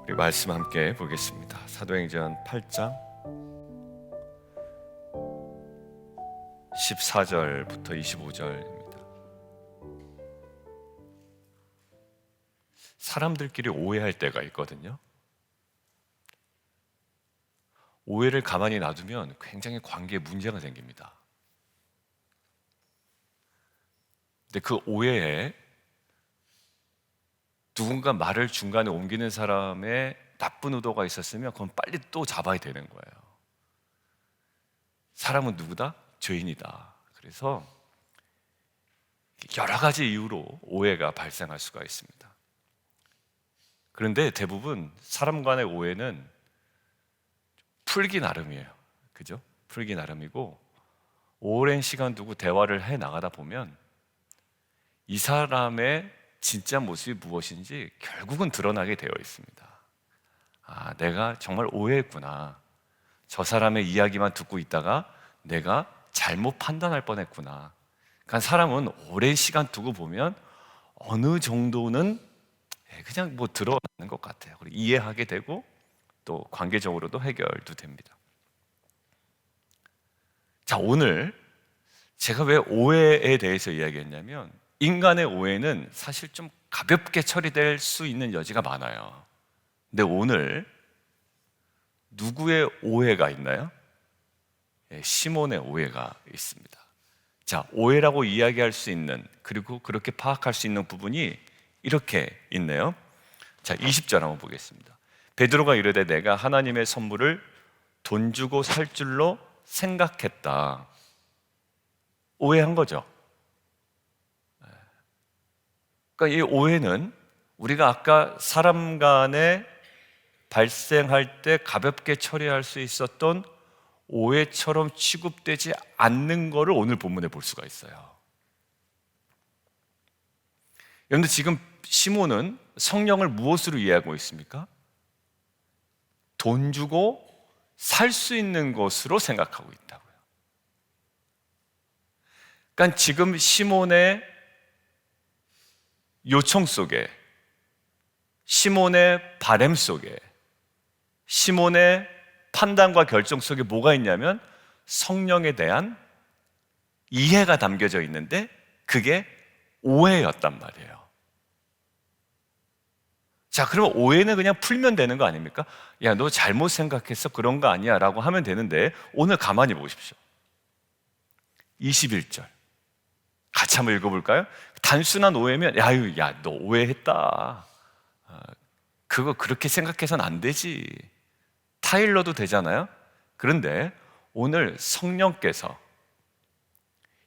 우리 말씀 함께 보겠습니다. 사도행전 8장 14절부터 25절입니다. 사람들끼리 오해할 때가 있거든요. 오해를 가만히 놔두면 굉장히 관계에 문제가 생깁니다. 근데 그 오해에 누군가 말을 중간에 옮기는 사람의 나쁜 의도가 있었으면 그건 빨리 또 잡아야 되는 거예요. 사람은 누구다? 죄인이다. 그래서 여러 가지 이유로 오해가 발생할 수가 있습니다. 그런데 대부분 사람 간의 오해는 풀기 나름이에요. 그죠? 풀기 나름이고, 오랜 시간 두고 대화를 해 나가다 보면 이 사람의 진짜 모습이 무엇인지 결국은 드러나게 되어 있습니다. 아, 내가 정말 오해했구나. 저 사람의 이야기만 듣고 있다가 내가 잘못 판단할 뻔했구나. 그러니까 사람은 오랜 시간 두고 보면 어느 정도는 그냥 뭐 드러나는 것 같아요. 그리고 이해하게 되고 또 관계적으로도 해결도 됩니다. 자, 오늘 제가 왜 오해에 대해서 이야기했냐면, 인간의 오해는 사실 좀 가볍게 처리될 수 있는 여지가 많아요. 근데 오늘 누구의 오해가 있나요? 시몬의 오해가 있습니다. 자, 오해라고 이야기할 수 있는, 그리고 그렇게 파악할 수 있는 부분이 이렇게 있네요. 자, 20절 한번 보겠습니다. 베드로가 이르되 내가 하나님의 선물을 돈 주고 살 줄로 생각했다. 오해한 거죠. 그러니까 이 오해는 우리가 아까 사람 간에 발생할 때 가볍게 처리할 수 있었던 오해처럼 취급되지 않는 것을 오늘 본문에 볼 수가 있어요. 그런데 지금 시몬은 성령을 무엇으로 이해하고 있습니까? 돈 주고 살 수 있는 것으로 생각하고 있다고요. 그러니까 지금 시몬의 요청 속에, 시몬의 바램 속에, 시몬의 판단과 결정 속에 뭐가 있냐면 성령에 대한 이해가 담겨져 있는데 그게 오해였단 말이에요. 자, 그러면 오해는 그냥 풀면 되는 거 아닙니까? 야, 너 잘못 생각했어, 그런 거 아니야 라고 하면 되는데, 오늘 가만히 보십시오. 21절 같이 한번 읽어볼까요? 단순한 오해면 야, 너 오해했다. 그거 그렇게 생각해서는 안 되지. 타일러도 되잖아요. 그런데 오늘 성령께서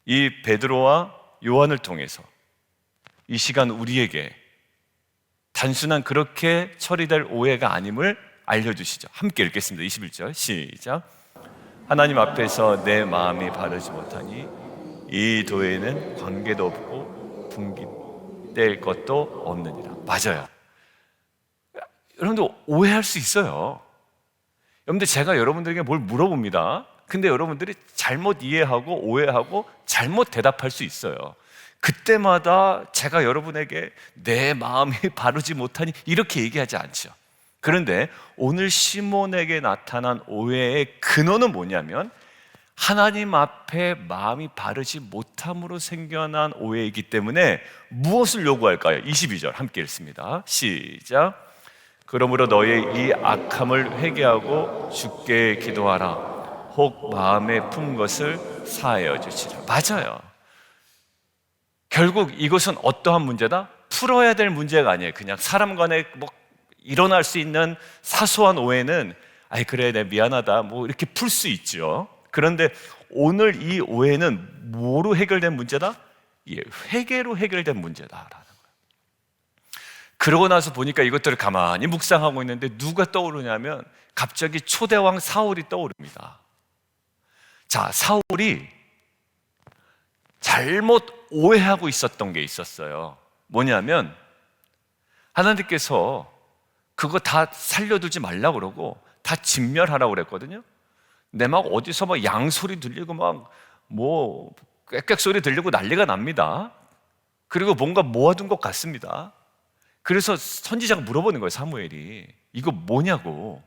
이 베드로와 요한을 통해서 이 시간 우리에게 단순한 그렇게 처리될 오해가 아님을 알려주시죠. 함께 읽겠습니다. 21절 시작. 하나님 앞에서 내 마음이 바르지 못하니 이 도에는 관계도 없고 분깃될 것도 없느니라. 맞아요. 여러분들 오해할 수 있어요. 여러분들, 제가 여러분들에게 뭘 물어봅니다. 근데 여러분들이 잘못 이해하고 오해하고 잘못 대답할 수 있어요. 그때마다 제가 여러분에게 내 마음이 바르지 못하니 이렇게 얘기하지 않죠. 그런데 오늘 시몬에게 나타난 오해의 근원은 뭐냐면 하나님 앞에 마음이 바르지 못함으로 생겨난 오해이기 때문에 무엇을 요구할까요? 22절 함께 읽습니다. 시작. 그러므로 너의 이 악함을 회개하고 주께 기도하라. 혹 마음에 품 것을 사하여 주시라. 맞아요. 결국 이것은 어떠한 문제다? 풀어야 될 문제가 아니에요. 그냥 사람 간에 뭐 일어날 수 있는 사소한 오해는 아이 그래, 내 미안하다 뭐 이렇게 풀 수 있죠. 그런데 오늘 이 오해는 뭐로 해결된 문제다? 예, 회개로 해결된 문제다라는 거예요. 그러고 나서 보니까 이것들을 가만히 묵상하고 있는데 누가 떠오르냐면 갑자기 초대왕 사울이 떠오릅니다. 자, 사울이 잘못 오해하고 있었던 게 있었어요. 뭐냐면 하나님께서 그거 다 살려두지 말라고 그러고 다 진멸하라고 그랬거든요. 근데 막 어디서 막 양소리 들리고 막 뭐 꽥꽥 소리 들리고 난리가 납니다. 그리고 뭔가 모아둔 것 같습니다. 그래서 선지자가 물어보는 거예요. 사무엘이 이거 뭐냐고.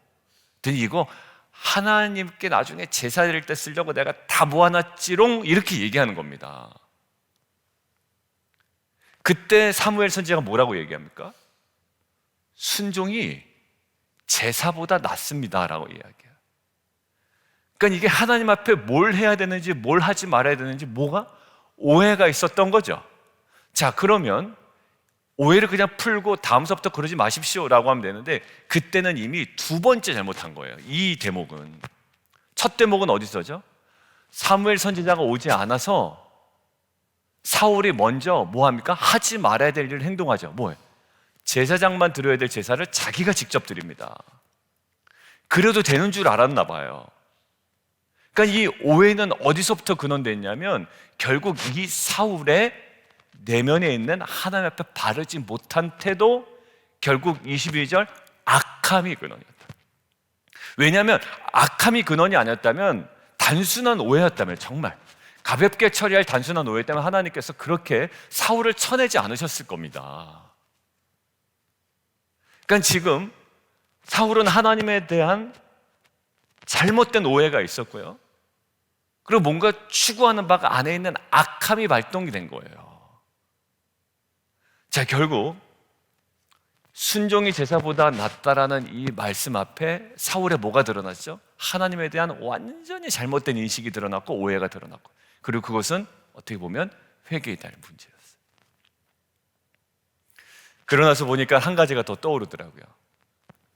근데 이거 하나님께 나중에 제사 드릴 때 쓰려고 내가 다 모아놨지롱, 이렇게 얘기하는 겁니다. 그때 사무엘 선지자가 뭐라고 얘기합니까? 순종이 제사보다 낫습니다 라고 이야기해요. 그러니까 이게 하나님 앞에 뭘 해야 되는지 뭘 하지 말아야 되는지 뭐가 오해가 있었던 거죠. 자, 그러면 오해를 그냥 풀고 다음서부터 그러지 마십시오 라고 하면 되는데, 그때는 이미 두 번째 잘못한 거예요. 이 대목은, 첫 대목은 어디서죠? 사무엘 선지자가 오지 않아서 사울이 먼저 뭐 합니까? 하지 말아야 될 일을 행동하죠. 뭐예요? 제사장만 드려야 될 제사를 자기가 직접 드립니다. 그래도 되는 줄 알았나 봐요. 그러니까 이 오해는 어디서부터 근원됐냐면 결국 이 사울의 내면에 있는 하나님 앞에 바르지 못한 태도, 결국 22절 악함이 근원이었다. 왜냐하면 악함이 근원이 아니었다면, 단순한 오해였다면, 정말 가볍게 처리할 단순한 오해였다면 하나님께서 그렇게 사울을 쳐내지 않으셨을 겁니다. 그러니까 지금 사울은 하나님에 대한 잘못된 오해가 있었고요, 그리고 뭔가 추구하는 바가 안에 있는 악함이 발동이 된 거예요. 자, 결국 순종이 제사보다 낫다라는 이 말씀 앞에 사울의 뭐가 드러났죠? 하나님에 대한 완전히 잘못된 인식이 드러났고 오해가 드러났고, 그리고 그것은 어떻게 보면 회개에 대한 문제였어요. 그러나서 보니까 한 가지가 더 떠오르더라고요.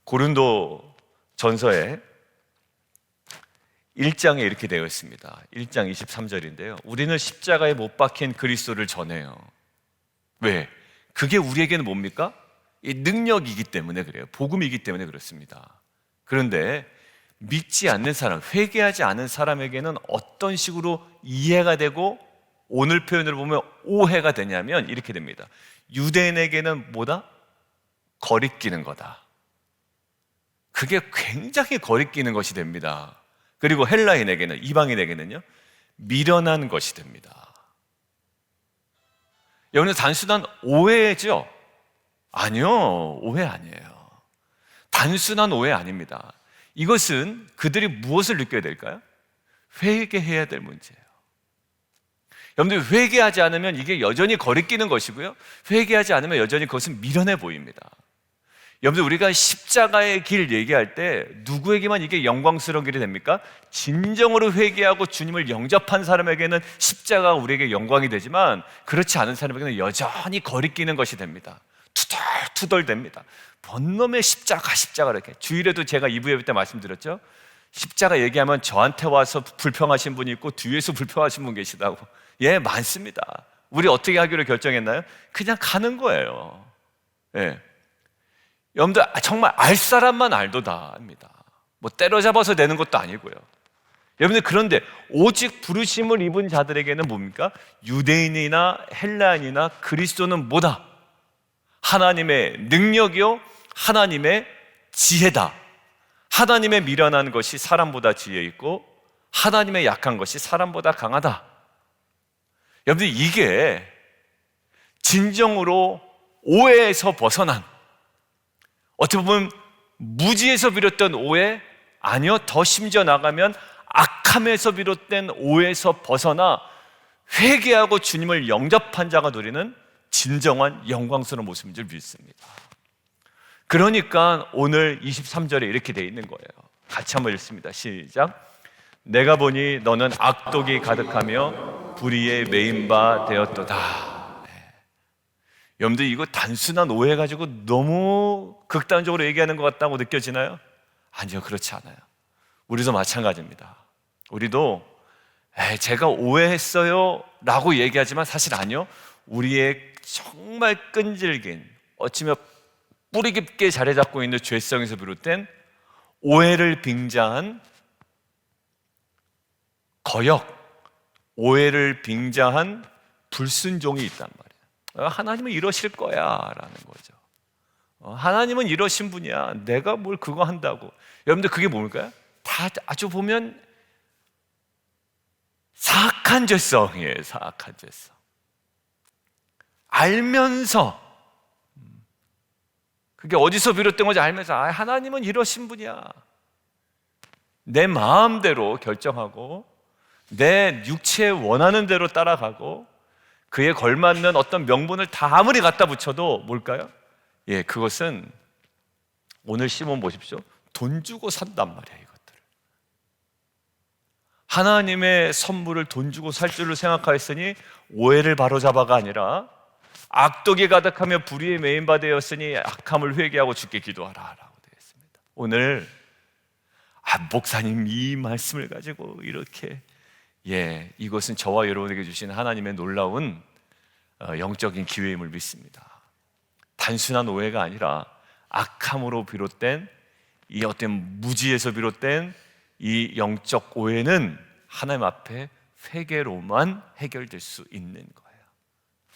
고린도 전서에 1장에 이렇게 되어 있습니다. 1장 23절인데요. 우리는 십자가에 못 박힌 그리스도를 전해요. 왜? 그게 우리에게는 뭡니까? 이 능력이기 때문에 그래요. 복음이기 때문에 그렇습니다. 그런데 믿지 않는 사람, 회개하지 않은 사람에게는 어떤 식으로 이해가 되고 오늘 표현으로 보면 오해가 되냐면 이렇게 됩니다. 유대인에게는 뭐다? 거리끼는 거다. 그게 굉장히 거리끼는 것이 됩니다. 그리고 헬라인에게는, 이방인에게는요, 미련한 것이 됩니다. 여기는 단순한 오해죠? 아니요, 오해 아니에요. 단순한 오해 아닙니다. 이것은 그들이 무엇을 느껴야 될까요? 회개해야 될 문제예요. 여러분들, 회개하지 않으면 이게 여전히 거리끼는 것이고요, 회개하지 않으면 여전히 그것은 미련해 보입니다. 여러분들, 우리가 십자가의 길 얘기할 때 누구에게만 이게 영광스러운 길이 됩니까? 진정으로 회개하고 주님을 영접한 사람에게는 십자가가 우리에게 영광이 되지만, 그렇지 않은 사람에게는 여전히 거리끼는 것이 됩니다. 투덜투덜 됩니다. 뭔 놈의 십자가 이렇게. 주일에도 제가 2부 예배 때 말씀드렸죠. 십자가 얘기하면 저한테 와서 불평하신 분이 있고 뒤에서 불평하신 분 계시다고. 예, 많습니다. 우리 어떻게 하기로 결정했나요? 그냥 가는 거예요. 예. 여러분들, 정말 알 사람만 알도다 합니다. 뭐 때려잡아서 내는 것도 아니고요. 여러분들, 그런데 오직 부르심을 입은 자들에게는 뭡니까? 유대인이나 헬라인이나 그리스도는 뭐다? 하나님의 능력이요, 하나님의 지혜다. 하나님의 미련한 것이 사람보다 지혜 있고 하나님의 약한 것이 사람보다 강하다. 여러분들, 이게 진정으로 오해에서 벗어난, 어떻게 보면 무지에서 비롯된 오해, 아니요, 더 심지어 나가면 악함에서 비롯된 오해에서 벗어나 회개하고 주님을 영접한 자가 누리는 진정한 영광스러운 모습인 줄 믿습니다. 그러니까 오늘 23절에 이렇게 돼 있는 거예요. 같이 한번 읽습니다. 시작. 내가 보니 너는 악독이 가득하며 불의에 매인 바 되었도다. 여러분들, 이거 단순한 오해 가지고 너무 극단적으로 얘기하는 것 같다고 느껴지나요? 아니요, 그렇지 않아요. 우리도 마찬가지입니다. 우리도 제가 오해했어요 라고 얘기하지만 사실 아니요, 우리의 정말 끈질긴, 어찌면 뿌리 깊게 자리 잡고 있는 죄성에서 비롯된 오해를 빙자한 거역, 오해를 빙자한 불순종이 있단 말이에요. 하나님은 이러실 거야 라는 거죠. 하나님은 이러신 분이야, 내가 뭘 그거 한다고. 여러분들, 그게 뭘까요? 다 아주 보면 사악한 죄성이에요. 사악한 죄성. 알면서 그게 어디서 비롯된 건지 알면서 하나님은 이러신 분이야. 내 마음대로 결정하고 내 육체에 원하는 대로 따라가고 그에 걸맞는 어떤 명분을 다 아무리 갖다 붙여도 뭘까요? 그것은 오늘 시몬 보십시오. 돈 주고 산단 말이야, 이것들을. 하나님의 선물을 돈 주고 살 줄을 생각하였으니 오해를 바로잡아가 아니라 악독이 가득하며 불의에 매인 바 되었으니 악함을 회개하고 주께 기도하라 라고 되어 있습니다. 오늘 목사님 이 말씀을 가지고 이렇게 이것은 저와 여러분에게 주신 하나님의 놀라운 영적인 기회임을 믿습니다. 단순한 오해가 아니라 악함으로 비롯된 이 어떤 무지에서 비롯된 이 영적 오해는 하나님 앞에 회개로만 해결될 수 있는 거예요.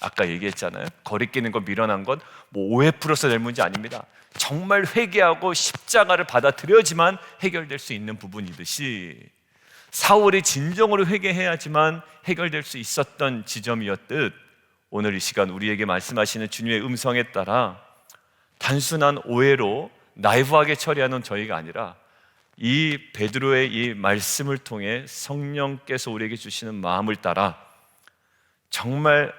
아까 얘기했잖아요. 거리끼는 것, 미련한 것, 오해 풀어서 될 문제 아닙니다. 정말 회개하고 십자가를 받아들여야지만 해결될 수 있는 부분이듯이 사울이 진정으로 회개해야지만 해결될 수 있었던 지점이었듯 오늘 이 시간 우리에게 말씀하시는 주님의 음성에 따라 단순한 오해로 나이브하게 처리하는 저희가 아니라 이 베드로의 이 말씀을 통해 성령께서 우리에게 주시는 마음을 따라 정말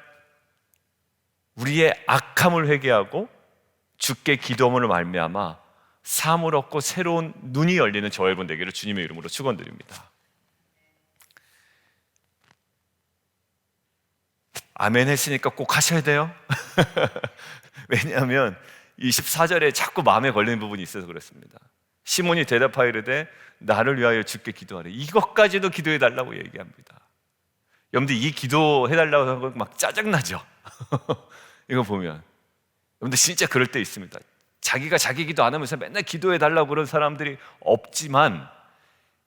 우리의 악함을 회개하고 주께 기도함으로 말미암아 사함을 얻고 새로운 눈이 열리는 저와 여러분 되기를 주님의 이름으로 축원드립니다. 아멘 했으니까 꼭 하셔야 돼요. 왜냐하면 24절에 자꾸 마음에 걸리는 부분이 있어서 그렇습니다. 시몬이 대답하여 이르되 나를 위하여 주께 기도하래. 이것까지도 기도해 달라고 얘기합니다. 여러분들 이 기도해 달라고 하는 거 막 짜증나죠? 이거 보면 여러분들 진짜 그럴 때 있습니다. 자기가 자기 기도 안 하면서 맨날 기도해 달라고 그런 사람들이 없지만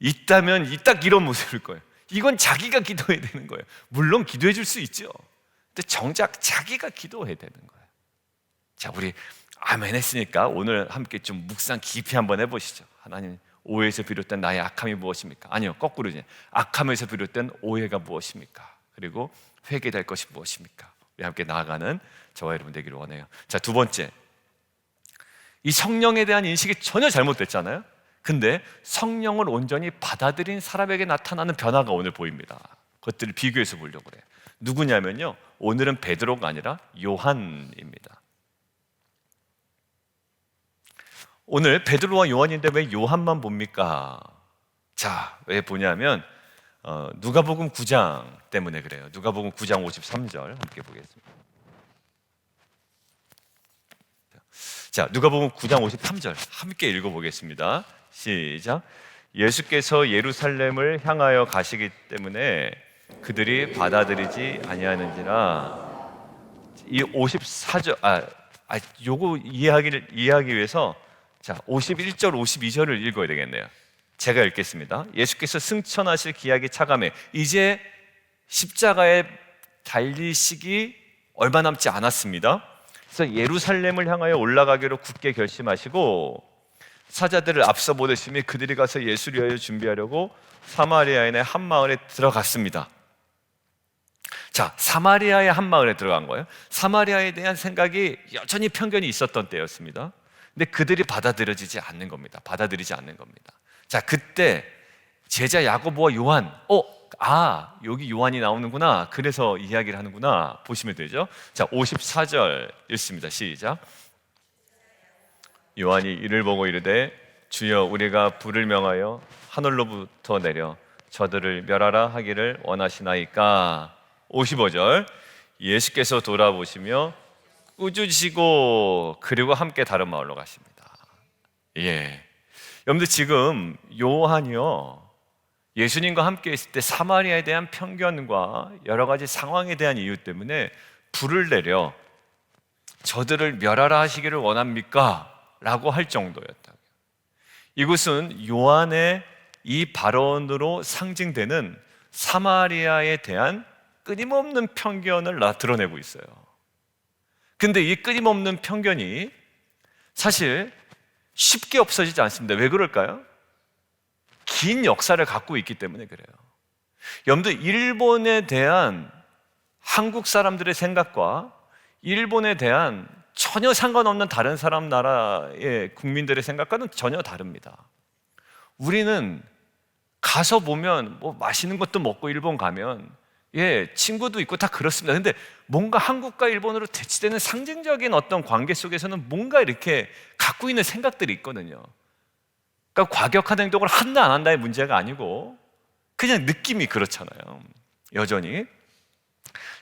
있다면 딱 이런 모습일 거예요. 이건 자기가 기도해야 되는 거예요. 물론 기도해 줄 수 있죠. 근데 정작 자기가 기도해야 되는 거예요. 자, 우리 아멘 했으니까 오늘 함께 좀 묵상 깊이 한번 해보시죠. 하나님, 오해에서 비롯된 나의 악함이 무엇입니까? 아니요, 거꾸로지. 악함에서 비롯된 오해가 무엇입니까? 그리고 회개될 것이 무엇입니까? 우리 함께 나아가는 저와 여러분 되기를 원해요. 자, 두 번째, 이 성령에 대한 인식이 전혀 잘못됐잖아요. 근데 성령을 온전히 받아들인 사람에게 나타나는 변화가 오늘 보입니다. 그것들을 비교해서 보려고 그래요. 누구냐면요, 오늘은 베드로가 아니라 요한입니다. 오늘 베드로와 요한인데 왜 요한만 봅니까? 자, 왜 보냐면 누가복음 9장 때문에 그래요. 누가복음 9장 53절 함께 보겠습니다. 자, 누가복음 9장 53절 함께 읽어보겠습니다. 시작. 예수께서 예루살렘을 향하여 가시기 때문에 그들이 받아들이지 아니하는지라. 이 54절 요거 이해하기 위해서 자, 51절 52절을 읽어야 되겠네요. 제가 읽겠습니다. 예수께서 승천하실 기약이 차감해 이제 십자가에 달리시기 얼마 남지 않았습니다. 그래서 예루살렘을 향하여 올라가기로 굳게 결심하시고 사자들을 앞서 보내시며 그들이 가서 예수를 위하여 준비하려고 사마리아인의 한 마을에 들어갔습니다. 자, 사마리아의 한 마을에 들어간 거예요. 사마리아에 대한 생각이 여전히 편견이 있었던 때였습니다. 근데 그들이 받아들이지 않는 겁니다. 자, 그때 제자 야고보와 요한, 여기 요한이 나오는구나. 그래서 이야기를 하는구나. 보시면 되죠. 자, 54절 읽습니다. 시작. 요한이 이를 보고 이르되 주여, 우리가 불을 명하여 하늘로부터 내려 저들을 멸하라 하기를 원하시나이까. 55절 예수께서 돌아보시며 꾸짖으시고 그리고 함께 다른 마을로 가십니다. 여러분들 지금 요한이요, 예수님과 함께 있을 때 사마리아에 대한 편견과 여러 가지 상황에 대한 이유 때문에 불을 내려 저들을 멸하라 하시기를 원합니까? 라고 할 정도였다고요. 이것은 요한의 이 발언으로 상징되는 사마리아에 대한 끊임없는 편견을 드러내고 있어요. 근데 이 끊임없는 편견이 사실 쉽게 없어지지 않습니다. 왜 그럴까요? 긴 역사를 갖고 있기 때문에 그래요. 여러분들, 일본에 대한 한국 사람들의 생각과 일본에 대한 전혀 상관없는 다른 사람 나라의 국민들의 생각과는 전혀 다릅니다. 우리는 가서 보면 뭐 맛있는 것도 먹고 일본 가면 친구도 있고 다 그렇습니다. 근데 뭔가 한국과 일본으로 대치되는 상징적인 어떤 관계 속에서는 뭔가 이렇게 갖고 있는 생각들이 있거든요. 그러니까 과격한 행동을 한다 안 한다의 문제가 아니고 그냥 느낌이 그렇잖아요. 여전히.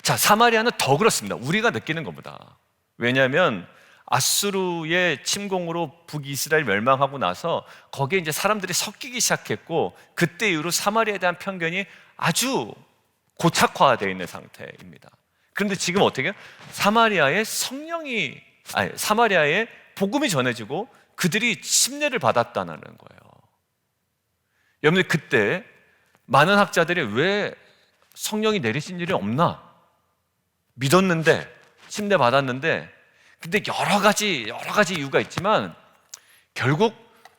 자, 사마리아는 더 그렇습니다. 우리가 느끼는 것보다. 왜냐하면 아수르의 침공으로 북이스라엘 멸망하고 나서 거기에 이제 사람들이 섞이기 시작했고, 그때 이후로 사마리아에 대한 편견이 아주 고착화되어 있는 상태입니다. 그런데 지금 어떻게 해요? 사마리아에 복음이 전해지고 그들이 침례를 받았다는 거예요. 여러분들, 그때 많은 학자들이 왜 성령이 내리신 일이 없나? 믿었는데, 침례 받았는데, 근데 여러 가지 이유가 있지만 결국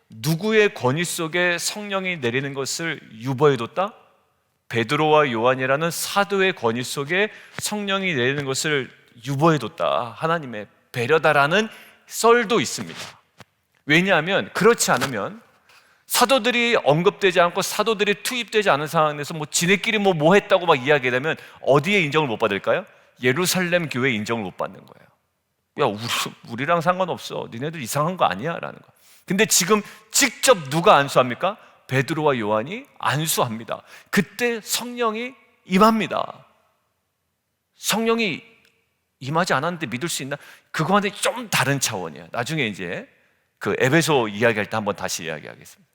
누구의 권위 속에 성령이 내리는 것을 유보해뒀다? 베드로와 요한이라는 사도의 권위 속에 성령이 내리는 것을 유보해뒀다. 하나님의 배려다라는 썰도 있습니다. 왜냐하면 그렇지 않으면 사도들이 언급되지 않고 사도들이 투입되지 않은 상황에서 지네끼리 뭐 했다고 막 이야기하면 어디에 인정을 못 받을까요? 예루살렘 교회에 인정을 못 받는 거예요. 야, 우리랑 상관없어. 니네들 이상한 거 아니야? 라는 거. 근데 지금 직접 누가 안수합니까? 베드로와 요한이 안수합니다. 그때 성령이 임합니다. 성령이 임하지 않았는데 믿을 수 있나? 그거와는 좀 다른 차원이에요. 나중에 이제 그 에베소 이야기할 때 한번 다시 이야기하겠습니다.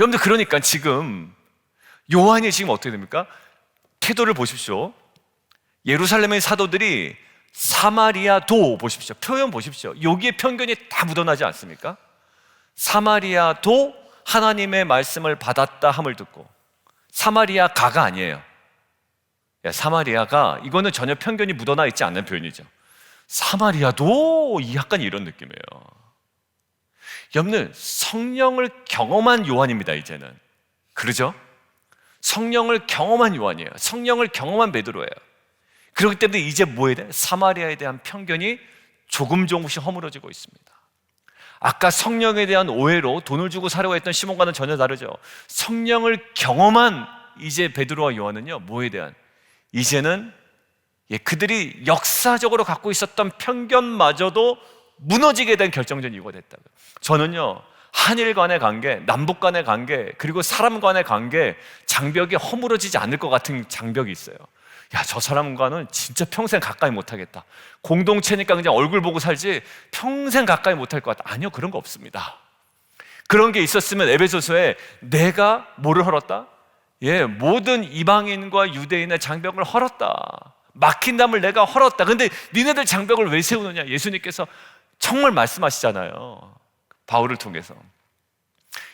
여러분들, 그러니까 지금 요한이 지금 어떻게 됩니까? 태도를 보십시오. 예루살렘의 사도들이 사마리아도, 보십시오. 표현 보십시오. 여기에 편견이 다 묻어나지 않습니까? 사마리아도 하나님의 말씀을 받았다 함을 듣고, 사마리아가가 아니에요. 사마리아가, 이거는 전혀 편견이 묻어나 있지 않는 표현이죠. 사마리아도, 약간 이런 느낌이에요. 여러분들, 성령을 경험한 요한입니다. 이제는. 그러죠? 성령을 경험한 요한이에요. 성령을 경험한 베드로예요. 그렇기 때문에 이제 뭐에 대해? 사마리아에 대한 편견이 조금씩 허물어지고 있습니다. 아까 성령에 대한 오해로 돈을 주고 사려고 했던 시몬과는 전혀 다르죠. 성령을 경험한 이제 베드로와 요한은요, 뭐에 대한? 이제는 그들이 역사적으로 갖고 있었던 편견마저도 무너지게 된 결정적인 이유가 됐다고요. 저는요, 한일 간의 관계, 남북 간의 관계, 그리고 사람 간의 관계, 장벽이 허물어지지 않을 것 같은 장벽이 있어요. 야, 저 사람과는 진짜 평생 가까이 못하겠다. 공동체니까 그냥 얼굴 보고 살지 평생 가까이 못할 것 같다. 아니요, 그런 거 없습니다. 그런 게 있었으면 에베소서에 내가 뭐를 헐었다? 모든 이방인과 유대인의 장벽을 헐었다. 막힌 담을 내가 헐었다. 근데 니네들 장벽을 왜 세우느냐? 예수님께서 정말 말씀하시잖아요. 바울을 통해서.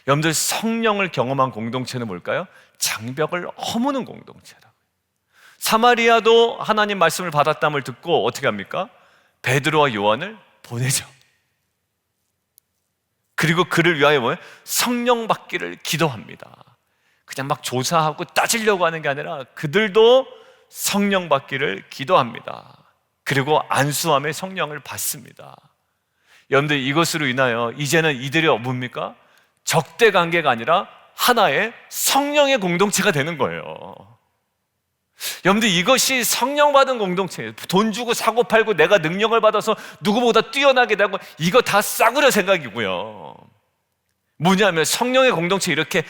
여러분들, 성령을 경험한 공동체는 뭘까요? 장벽을 허무는 공동체다. 사마리아도 하나님 말씀을 받았담을 듣고 어떻게 합니까? 베드로와 요한을 보내죠. 그리고 그를 위하여 뭐예요? 성령 받기를 기도합니다. 그냥 막 조사하고 따지려고 하는 게 아니라 그들도 성령 받기를 기도합니다. 그리고 안수함의 성령을 받습니다. 여러분들, 이것으로 인하여 이제는 이들이 뭡니까? 적대 관계가 아니라 하나의 성령의 공동체가 되는 거예요. 여러분들, 이것이 성령 받은 공동체예요. 돈 주고 사고 팔고 내가 능력을 받아서 누구보다 뛰어나게 되고, 이거 다 싸구려 생각이고요. 뭐냐면 성령의 공동체, 이렇게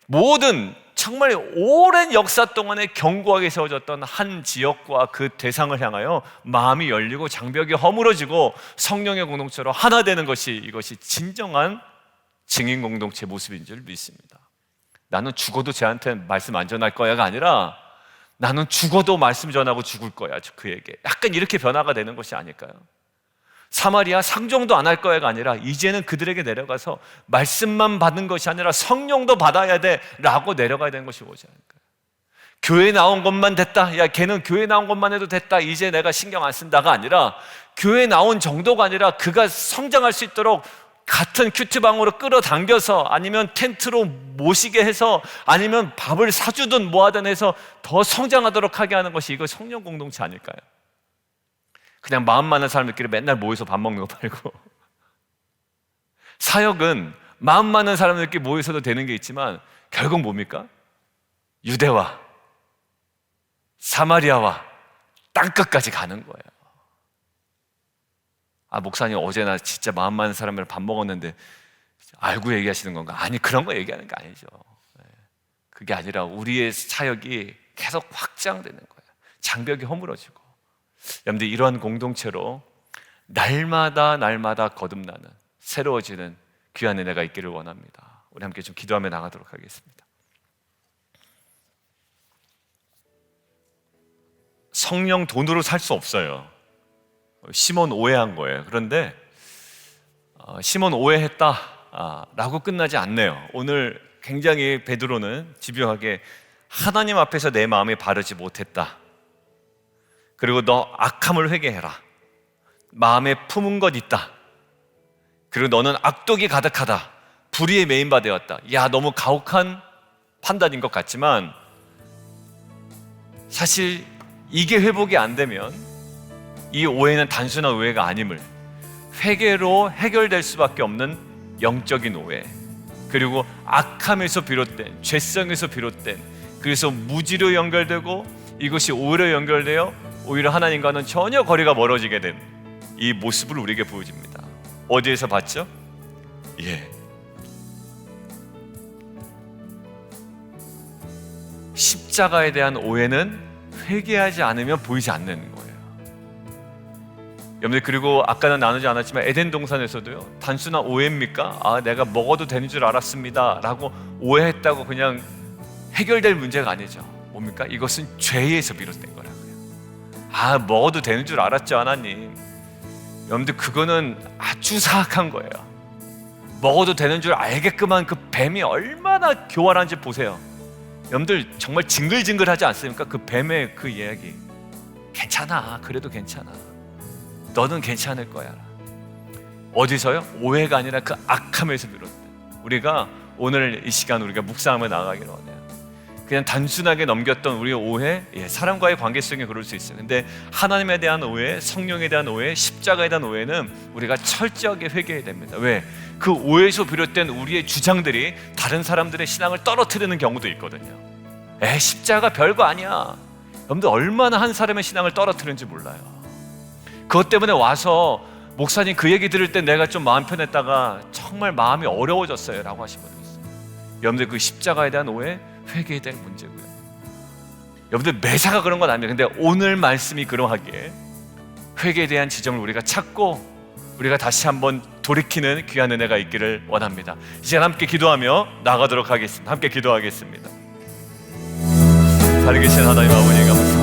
모든 정말 오랜 역사 동안에 견고하게 세워졌던 한 지역과 그 대상을 향하여 마음이 열리고 장벽이 허물어지고 성령의 공동체로 하나 되는 것이, 이것이 진정한 증인 공동체 모습인 줄 믿습니다. 나는 죽어도 쟤한테 말씀 안 전할 거야가 아니라 나는 죽어도 말씀 전하고 죽을 거야, 그에게. 약간 이렇게 변화가 되는 것이 아닐까요? 사마리아 상종도 안 할 거야가 아니라 이제는 그들에게 내려가서 말씀만 받는 것이 아니라 성령도 받아야 돼 라고 내려가야 되는 것이 오지 않을까요? 교회 나온 것만 됐다, 야 걔는 교회 나온 것만 해도 됐다, 이제 내가 신경 안 쓴다가 아니라, 교회 나온 정도가 아니라 그가 성장할 수 있도록 같은 큐트방으로 끌어당겨서, 아니면 텐트로 모시게 해서, 아니면 밥을 사주든 뭐하든 해서 더 성장하도록 하게 하는 것이, 이거 성령 공동체 아닐까요? 그냥 마음 많은 사람들끼리 맨날 모여서 밥 먹는 거 말고 사역은 마음 많은 사람들끼리 모여서도 되는 게 있지만 결국 뭡니까? 유대와 사마리아와 땅끝까지 가는 거예요. 목사님 어제 나 진짜 마음 많은 사람이랑 밥 먹었는데 알고 얘기하시는 건가? 아니, 그런 거 얘기하는 게 아니죠. 그게 아니라 우리의 사역이 계속 확장되는 거예요. 장벽이 허물어지고. 여러분들, 이러한 공동체로 날마다 거듭나는, 새로워지는 귀한 은혜가 있기를 원합니다. 우리 함께 좀 기도하며 나가도록 하겠습니다. 성령 돈으로 살 수 없어요. 시몬 오해한 거예요. 그런데 시몬 오해했다 라고 끝나지 않네요. 오늘 굉장히 베드로는 집요하게 하나님 앞에서 내 마음이 바르지 못했다, 그리고 너 악함을 회개해라, 마음에 품은 것 있다, 그리고 너는 악독이 가득하다, 불의에 메인바 되었다. 야, 너무 가혹한 판단인 것 같지만 사실 이게 회복이 안 되면 이 오해는 단순한 오해가 아님을, 회개로 해결될 수밖에 없는 영적인 오해, 그리고 악함에서 비롯된, 죄성에서 비롯된, 그래서 무지로 연결되고 이것이 오히려 연결되어 오히려 하나님과는 전혀 거리가 멀어지게 된 이 모습을 우리에게 보여줍니다. 어디에서 봤죠? 십자가에 대한 오해는 회개하지 않으면 보이지 않는 거예요. 여러분들, 그리고 아까는 나누지 않았지만 에덴 동산에서도요, 단순한 오해입니까? 내가 먹어도 되는 줄 알았습니다 라고 오해했다고 그냥 해결될 문제가 아니죠. 뭡니까? 이것은 죄에서 비롯된 거라고요. 먹어도 되는 줄 알았죠, 하나님. 여러분들, 그거는 아주 사악한 거예요. 먹어도 되는 줄 알게끔 한 그 뱀이 얼마나 교활한지 보세요. 여러분들, 정말 징글징글하지 않습니까? 그 뱀의 그 이야기. 괜찮아, 그래도 괜찮아, 너는 괜찮을 거야. 어디서요? 오해가 아니라 그 악함에서 비롯된. 우리가 오늘 이 시간 우리가 묵상하며 나아가기를 원해요. 그냥 단순하게 넘겼던 우리의 오해, 사람과의 관계성이 그럴 수 있어요. 근데 하나님에 대한 오해, 성령에 대한 오해, 십자가에 대한 오해는 우리가 철저하게 회개해야 됩니다. 왜? 그 오해에서 비롯된 우리의 주장들이 다른 사람들의 신앙을 떨어뜨리는 경우도 있거든요. 십자가 별거 아니야. 여러분들, 얼마나 한 사람의 신앙을 떨어뜨리는지 몰라요. 그것 때문에 와서 목사님 그 얘기 들을 때 내가 좀 마음 편했다가 정말 마음이 어려워졌어요 라고 하신 분도 있어요. 여러분들, 그 십자가에 대한 오해, 회개해야 될 문제고요. 여러분들, 매사가 그런 건 아니에요. 근데 오늘 말씀이 그러하기에 회개에 대한 지점을 우리가 찾고 우리가 다시 한번 돌이키는 귀한 은혜가 있기를 원합니다. 이제 함께 기도하며 나가도록 하겠습니다. 함께 기도하겠습니다. 살아계신 하나님 아버지, 감사합니다.